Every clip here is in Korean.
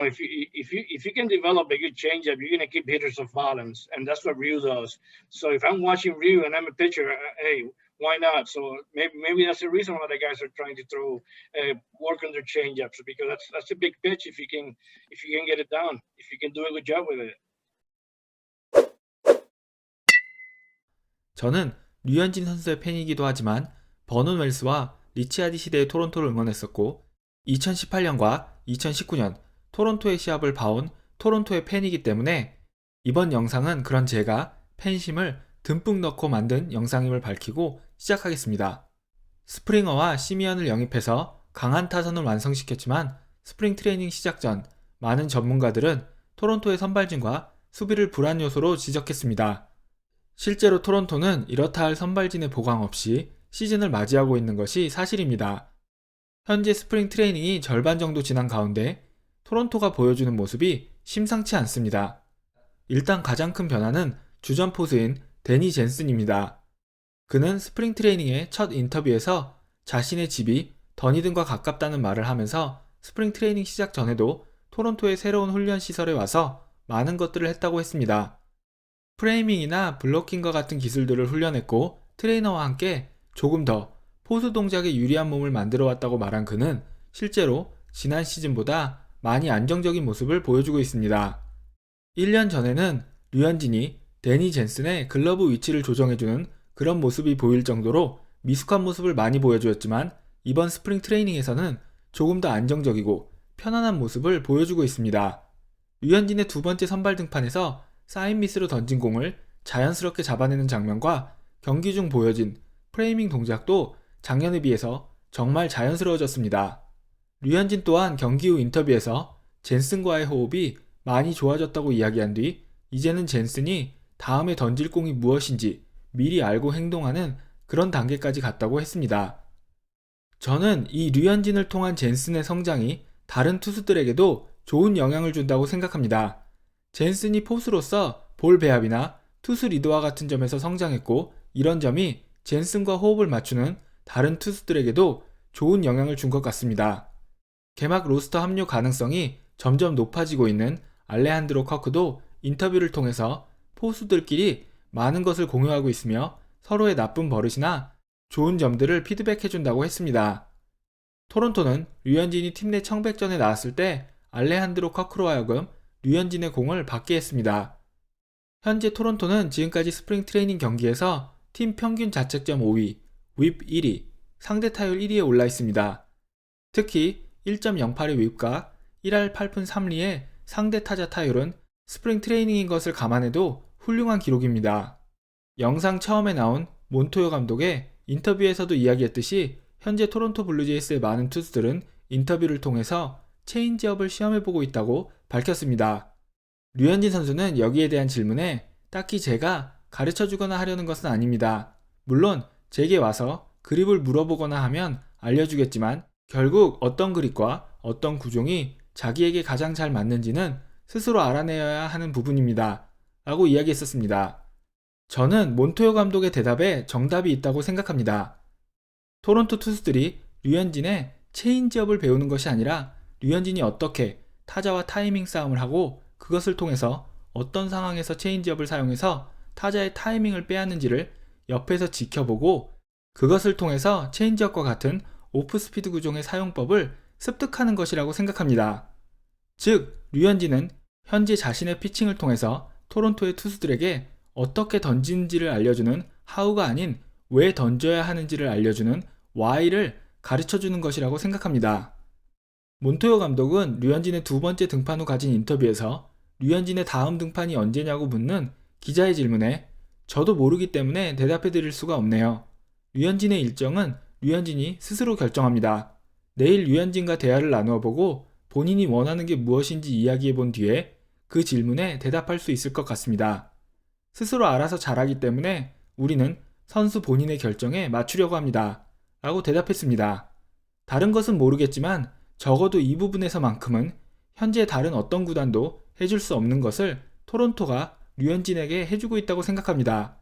If you can develop a good changeup, you're gonna keep hitters off balance, and that's what Ryu does. So if I'm watching Ryu and I'm a pitcher, hey, why not? So maybe that's the reason why the guys are trying to throw work on their changeups, because that's a big pitch if you can get it down, if you can do a good job with it. 저는 류현진 선수의 팬이기도 하지만 버논 웰스와 리치아디 시대의 토론토를 응원했었고 2018년과 2019년 토론토의 시합을 봐온 토론토의 팬이기 때문에 이번 영상은 그런 제가 팬심을 듬뿍 넣고 만든 영상임을 밝히고 시작하겠습니다. 스프링어와 시미언을 영입해서 강한 타선을 완성시켰지만 스프링 트레이닝 시작 전 많은 전문가들은 토론토의 선발진과 수비를 불안 요소로 지적했습니다. 실제로 토론토는 이렇다 할 선발진의 보강 없이 시즌을 맞이하고 있는 것이 사실입니다. 현재 스프링 트레이닝이 절반 정도 지난 가운데 토론토가 보여주는 모습이 심상치 않습니다. 일단 가장 큰 변화는 주전 포수인 데니 젠슨입니다. 그는 스프링 트레이닝의 첫 인터뷰에서 자신의 집이 더니든과 가깝다는 말을 하면서 스프링 트레이닝 시작 전에도 토론토의 새로운 훈련 시설에 와서 많은 것들을 했다고 했습니다. 프레이밍이나 블로킹과 같은 기술들을 훈련했고 트레이너와 함께 조금 더 포수 동작에 유리한 몸을 만들어 왔다고 말한 그는 실제로 지난 시즌보다 많이 안정적인 모습을 보여주고 있습니다. 1년 전에는 류현진이 데니 젠슨의 글러브 위치를 조정해주는 그런 모습이 보일 정도로 미숙한 모습을 많이 보여주었지만 이번 스프링 트레이닝에서는 조금 더 안정적이고 편안한 모습을 보여주고 있습니다. 류현진의 두 번째 선발 등판에서 사인 미스로 던진 공을 자연스럽게 잡아내는 장면과 경기 중 보여진 프레이밍 동작도 작년에 비해서 정말 자연스러워졌습니다. 류현진 또한 경기 후 인터뷰에서 젠슨과의 호흡이 많이 좋아졌다고 이야기한 뒤 이제는 젠슨이 다음에 던질 공이 무엇인지 미리 알고 행동하는 그런 단계까지 갔다고 했습니다. 저는 이 류현진을 통한 젠슨의 성장이 다른 투수들에게도 좋은 영향을 준다고 생각합니다. 젠슨이 포수로서 볼 배합이나 투수 리드와 같은 점에서 성장했고 이런 점이 젠슨과 호흡을 맞추는 다른 투수들에게도 좋은 영향을 준 것 같습니다. 개막 로스터 합류 가능성이 점점 높아지고 있는 알레한드로 커크도 인터뷰를 통해서 포수들끼리 많은 것을 공유하고 있으며 서로의 나쁜 버릇이나 좋은 점들을 피드백해준다고 했습니다. 토론토는 류현진이 팀 내 청백전에 나왔을 때 알레한드로 커크로 하여금 류현진의 공을 받게 했습니다. 현재 토론토는 지금까지 스프링 트레이닝 경기에서 팀 평균 자책점 5위, 윕 1위, 상대 타율 1위에 올라 있습니다. 특히 1.08의 윕과 1할 8푼 3리의 상대 타자 타율은 스프링 트레이닝인 것을 감안해도 훌륭한 기록입니다. 영상 처음에 나온 몬토요 감독의 인터뷰에서도 이야기했듯이 현재 토론토 블루제이스의 많은 투수들은 인터뷰를 통해서 체인지업을 시험해보고 있다고 밝혔습니다. 류현진 선수는 여기에 대한 질문에 딱히 제가 가르쳐주거나 하려는 것은 아닙니다. 물론 제게 와서 그립을 물어보거나 하면 알려주겠지만 결국 어떤 그립과 어떤 구종이 자기에게 가장 잘 맞는지는 스스로 알아내야 하는 부분입니다. 라고 이야기했었습니다. 저는 몬토요 감독의 대답에 정답이 있다고 생각합니다. 토론토 투수들이 류현진의 체인지업을 배우는 것이 아니라 류현진이 어떻게 타자와 타이밍 싸움을 하고 그것을 통해서 어떤 상황에서 체인지업을 사용해서 타자의 타이밍을 빼앗는지를 옆에서 지켜보고 그것을 통해서 체인지업과 같은 오프스피드 구종의 사용법을 습득하는 것이라고 생각합니다. 즉, 류현진은 현재 자신의 피칭을 통해서 토론토의 투수들에게 어떻게 던지는지를 알려주는 하우가 아닌 왜 던져야 하는지를 알려주는 why를 가르쳐주는 것이라고 생각합니다. 몬토요 감독은 류현진의 두 번째 등판 후 가진 인터뷰에서 류현진의 다음 등판이 언제냐고 묻는 기자의 질문에 저도 모르기 때문에 대답해 드릴 수가 없네요. 류현진의 일정은 류현진이 스스로 결정합니다. 내일 류현진과 대화를 나누어 보고 본인이 원하는 게 무엇인지 이야기해 본 뒤에 그 질문에 대답할 수 있을 것 같습니다. 스스로 알아서 잘하기 때문에 우리는 선수 본인의 결정에 맞추려고 합니다. 라고 대답했습니다. 다른 것은 모르겠지만 적어도 이 부분에서만큼은 현재 다른 어떤 구단도 해줄 수 없는 것을 토론토가 류현진에게 해주고 있다고 생각합니다.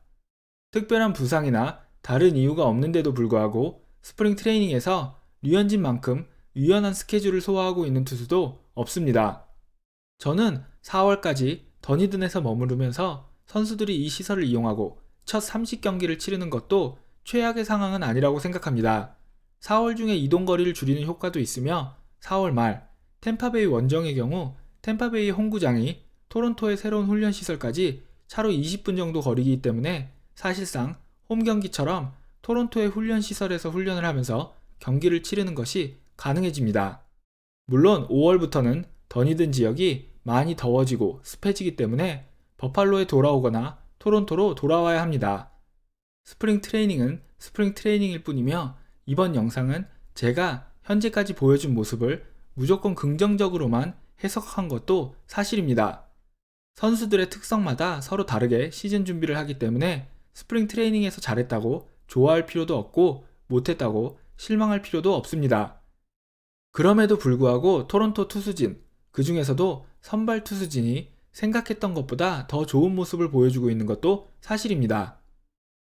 특별한 부상이나 다른 이유가 없는데도 불구하고 스프링 트레이닝에서 류현진만큼 유연한 스케줄을 소화하고 있는 투수도 없습니다. 저는 4월까지 더니든에서 머무르면서 선수들이 이 시설을 이용하고 첫 30경기를 치르는 것도 최악의 상황은 아니라고 생각합니다. 4월 중에 이동 거리를 줄이는 효과도 있으며 4월 말 템파베이 원정의 경우 템파베이 홈구장이 토론토의 새로운 훈련 시설까지 차로 20분 정도 거리이기 때문에 사실상 홈 경기처럼 토론토의 훈련 시설에서 훈련을 하면서 경기를 치르는 것이 가능해집니다. 물론 5월부터는 더니든 지역이 많이 더워지고 습해지기 때문에 버팔로에 돌아오거나 토론토로 돌아와야 합니다. 스프링 트레이닝은 스프링 트레이닝일 뿐이며 이번 영상은 제가 현재까지 보여준 모습을 무조건 긍정적으로만 해석한 것도 사실입니다. 선수들의 특성마다 서로 다르게 시즌 준비를 하기 때문에 스프링 트레이닝에서 잘했다고 좋아할 필요도 없고 못했다고 실망할 필요도 없습니다. 그럼에도 불구하고 토론토 투수진, 그 중에서도 선발 투수진이 생각했던 것보다 더 좋은 모습을 보여주고 있는 것도 사실입니다.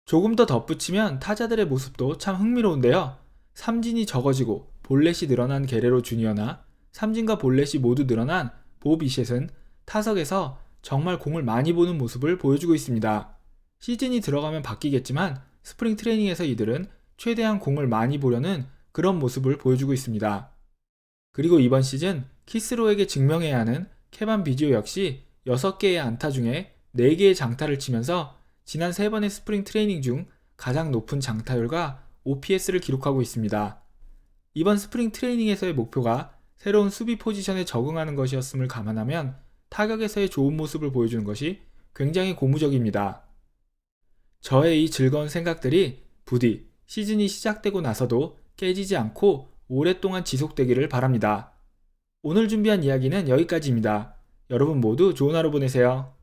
조금 더 덧붙이면 타자들의 모습도 참 흥미로운데요. 삼진이 적어지고 볼넷이 늘어난 게레로 주니어나 삼진과 볼넷이 모두 늘어난 보 비셋은 타석에서 정말 공을 많이 보는 모습을 보여주고 있습니다. 시즌이 들어가면 바뀌겠지만 스프링 트레이닝에서 이들은 최대한 공을 많이 보려는 그런 모습을 보여주고 있습니다. 그리고 이번 시즌 키스로에게 증명해야 하는 케반 비지오 역시 6개의 안타 중에 4개의 장타를 치면서 지난 3번의 스프링 트레이닝 중 가장 높은 장타율과 OPS를 기록하고 있습니다. 이번 스프링 트레이닝에서의 목표가 새로운 수비 포지션에 적응하는 것이었음을 감안하면 타격에서의 좋은 모습을 보여주는 것이 굉장히 고무적입니다. 저의 이 즐거운 생각들이 부디 시즌이 시작되고 나서도 깨지지 않고 오랫동안 지속되기를 바랍니다. 오늘 준비한 이야기는 여기까지입니다. 여러분 모두 좋은 하루 보내세요.